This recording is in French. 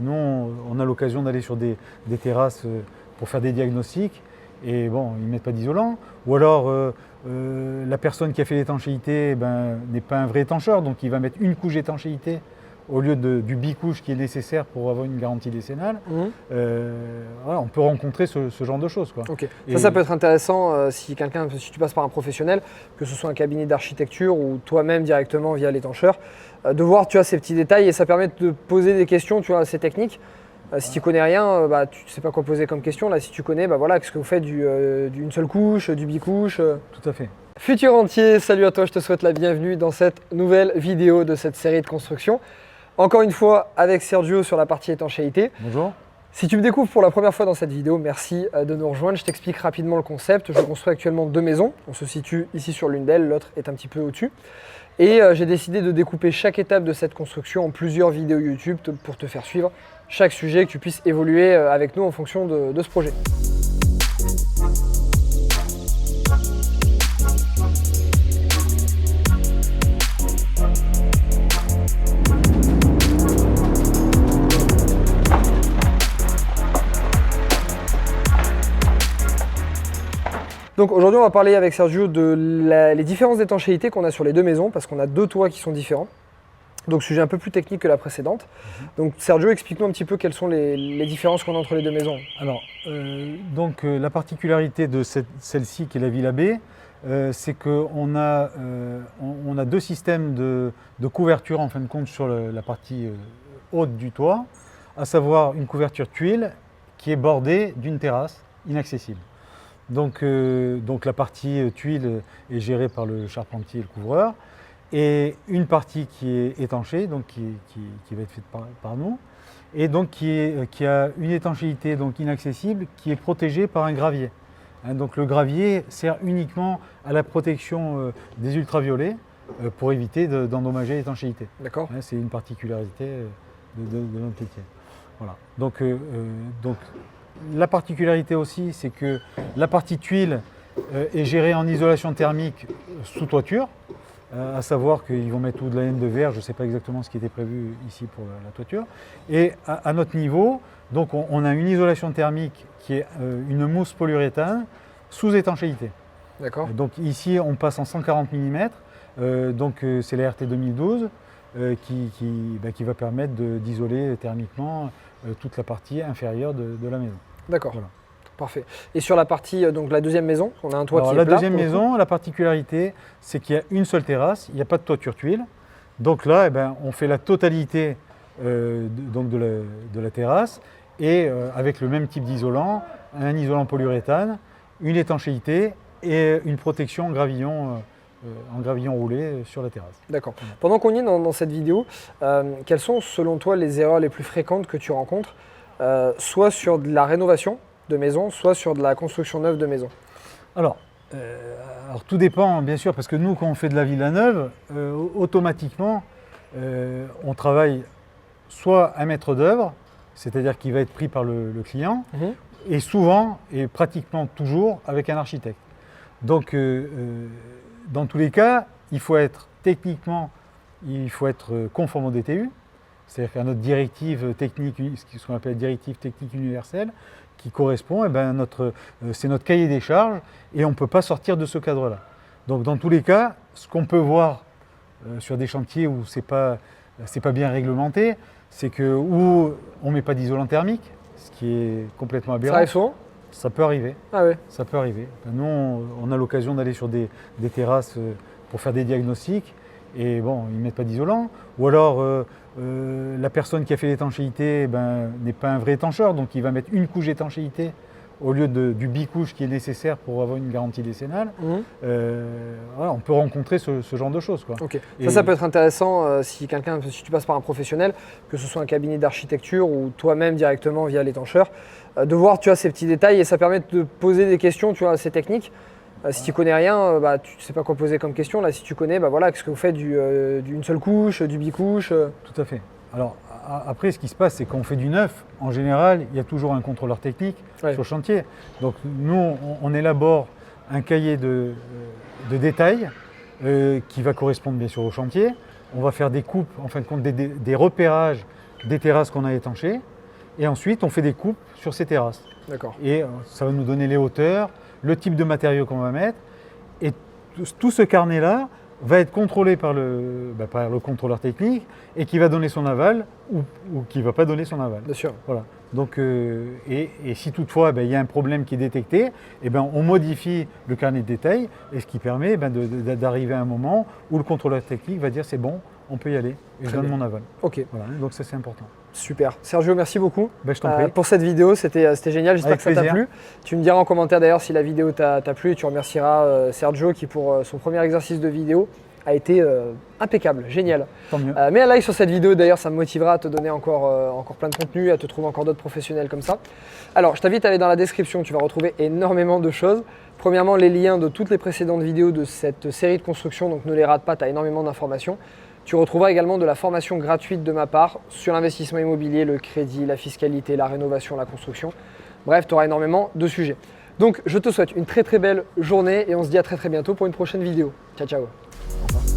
Nous, on a l'occasion d'aller sur des terrasses pour faire des diagnostics et bon, ils ne mettent pas d'isolant. Ou alors, la personne qui a fait l'étanchéité n'est pas un vrai étancheur, donc il va mettre une couche d'étanchéité au lieu du bicouche qui est nécessaire pour avoir une garantie décennale. Voilà, on peut rencontrer ce genre de choses, quoi. Okay. Ça peut être intéressant si tu passes par un professionnel, que ce soit un cabinet d'architecture ou toi-même directement via l'étancheur, de voir ces petits détails, et ça permet de poser des questions assez techniques. Si tu connais rien, tu ne sais pas quoi poser comme question. Là, si tu connais, qu'est-ce que vous faites d'une seule couche, du bicouche Tout à fait. Futur rentier, salut à toi, je te souhaite la bienvenue dans cette nouvelle vidéo de cette série de construction. Encore une fois avec Sergio sur la partie étanchéité. Bonjour. Si tu me découvres pour la première fois dans cette vidéo, merci de nous rejoindre. Je t'explique rapidement le concept. Je construis actuellement 2 maisons. On se situe ici sur l'une d'elles, l'autre est un petit peu au-dessus. Et j'ai décidé de découper chaque étape de cette construction en plusieurs vidéos YouTube pour te faire suivre chaque sujet, que tu puisses évoluer avec nous en fonction de ce projet. Donc aujourd'hui, on va parler avec Sergio les différences d'étanchéité qu'on a sur les 2 maisons, parce qu'on a 2 toits qui sont différents. Donc sujet un peu plus technique que la précédente. Donc Sergio, explique-nous un petit peu quelles sont les différences qu'on a entre les 2 maisons. Alors, la particularité de celle-ci, qui est la Villa B, c'est qu'on a 2 systèmes de couverture en fin de compte sur la partie haute du toit, à savoir une couverture tuile qui est bordée d'une terrasse inaccessible. Donc la partie tuile est gérée par le charpentier et le couvreur, et une partie qui est étanchée, donc qui va être faite par nous, et donc qui a une étanchéité donc inaccessible, qui est protégée par un gravier. Donc le gravier sert uniquement à la protection des ultraviolets pour éviter d'endommager l'étanchéité. D'accord. C'est une particularité de notre métier. Voilà. Donc la particularité aussi, c'est que la partie tuile est gérée en isolation thermique sous toiture, à savoir qu'ils vont mettre tout de la laine de verre, je ne sais pas exactement ce qui était prévu ici pour la toiture. Et à notre niveau, donc on a une isolation thermique qui est une mousse polyuréthane sous étanchéité. D'accord. Donc ici, on passe en 140 mm, c'est la RT 2012 qui va permettre d'isoler thermiquement toute la partie inférieure de la maison. D'accord, voilà. Parfait. Et sur la partie, donc la deuxième maison, on a un toit qui est plat. La deuxième maison, la particularité, c'est qu'il y a une seule terrasse, il n'y a pas de toiture tuile. Donc là, on fait la totalité de la terrasse, et avec le même type d'isolant, un isolant polyuréthane, une étanchéité et une protection en gravillon roulé sur la terrasse. D'accord. Pendant qu'on y est dans cette vidéo, quelles sont selon toi les erreurs les plus fréquentes que tu rencontres, soit sur de la rénovation de maison, soit sur de la construction neuve de maison? Alors tout dépend bien sûr, parce que nous, quand on fait de la villa neuve, automatiquement on travaille soit un maître d'œuvre, c'est-à-dire qui va être pris par le client, et souvent et pratiquement toujours avec un architecte. Donc dans tous les cas, il faut être conforme au DTU, c'est-à-dire qu'à notre directive technique, ce qu'on appelle directive technique universelle, qui correspond, c'est notre cahier des charges, et on ne peut pas sortir de ce cadre-là. Donc dans tous les cas, ce qu'on peut voir sur des chantiers où c'est pas bien réglementé, c'est que où on ne met pas d'isolant thermique, ce qui est complètement aberrant. Ça arrive souvent ? Ça peut arriver. Ah oui. Ça peut arriver. Nous, on a l'occasion d'aller sur des terrasses pour faire des diagnostics, et bon, ils ne mettent pas d'isolant. Ou alors, la personne qui a fait l'étanchéité n'est pas un vrai étancheur, donc il va mettre une couche d'étanchéité au lieu du bicouche qui est nécessaire pour avoir une garantie décennale. Voilà, on peut rencontrer ce genre de choses, quoi. Okay. Ça peut être intéressant si tu passes par un professionnel, que ce soit un cabinet d'architecture ou toi-même directement via l'étancheur, de voir ces petits détails, et ça permet de poser des questions assez techniques. Si tu connais rien, tu ne sais pas quoi poser comme question. Là, si tu connais, qu'est-ce que vous faites d'une seule couche, du bicouche Tout à fait. Alors après, ce qui se passe, c'est qu'on fait du neuf. En général, il y a toujours un contrôleur technique sur le chantier. Donc nous, on élabore un cahier de détails qui va correspondre bien sûr au chantier. On va faire des coupes, en fin de compte, des repérages des terrasses qu'on a étanchées. Et ensuite, on fait des coupes sur ces terrasses. D'accord. Et ça va nous donner les hauteurs, le type de matériaux qu'on va mettre. Et tout ce carnet-là va être contrôlé par le contrôleur technique et qui va donner son aval ou qui ne va pas donner son aval. Bien sûr. Voilà. Donc, et si toutefois il y a un problème qui est détecté, on modifie le carnet de détail, et ce qui permet d'arriver à un moment où le contrôleur technique va dire c'est bon, on peut y aller, et je donne mon aval. Ok. Voilà. Donc ça c'est important. Super. Sergio, merci beaucoup Je t'en prie. pour cette vidéo. C'était génial. J'espère Avec que ça t'a plaisir. plu. Tu me diras en commentaire d'ailleurs si la vidéo t'a plu et tu remercieras Sergio qui, pour son premier exercice de vidéo, a été impeccable, génial. Tant mieux. Mets un like sur cette vidéo d'ailleurs, ça me motivera à te donner encore plein de contenu, à te trouver encore d'autres professionnels comme ça. Alors, je t'invite à aller dans la description, tu vas retrouver énormément de choses. Premièrement, les liens de toutes les précédentes vidéos de cette série de construction, donc ne les rate pas, tu as énormément d'informations. Tu retrouveras également de la formation gratuite de ma part sur l'investissement immobilier, le crédit, la fiscalité, la rénovation, la construction. Bref, tu auras énormément de sujets. Donc, je te souhaite une très très belle journée et on se dit à très très bientôt pour une prochaine vidéo. Ciao, ciao. Au revoir.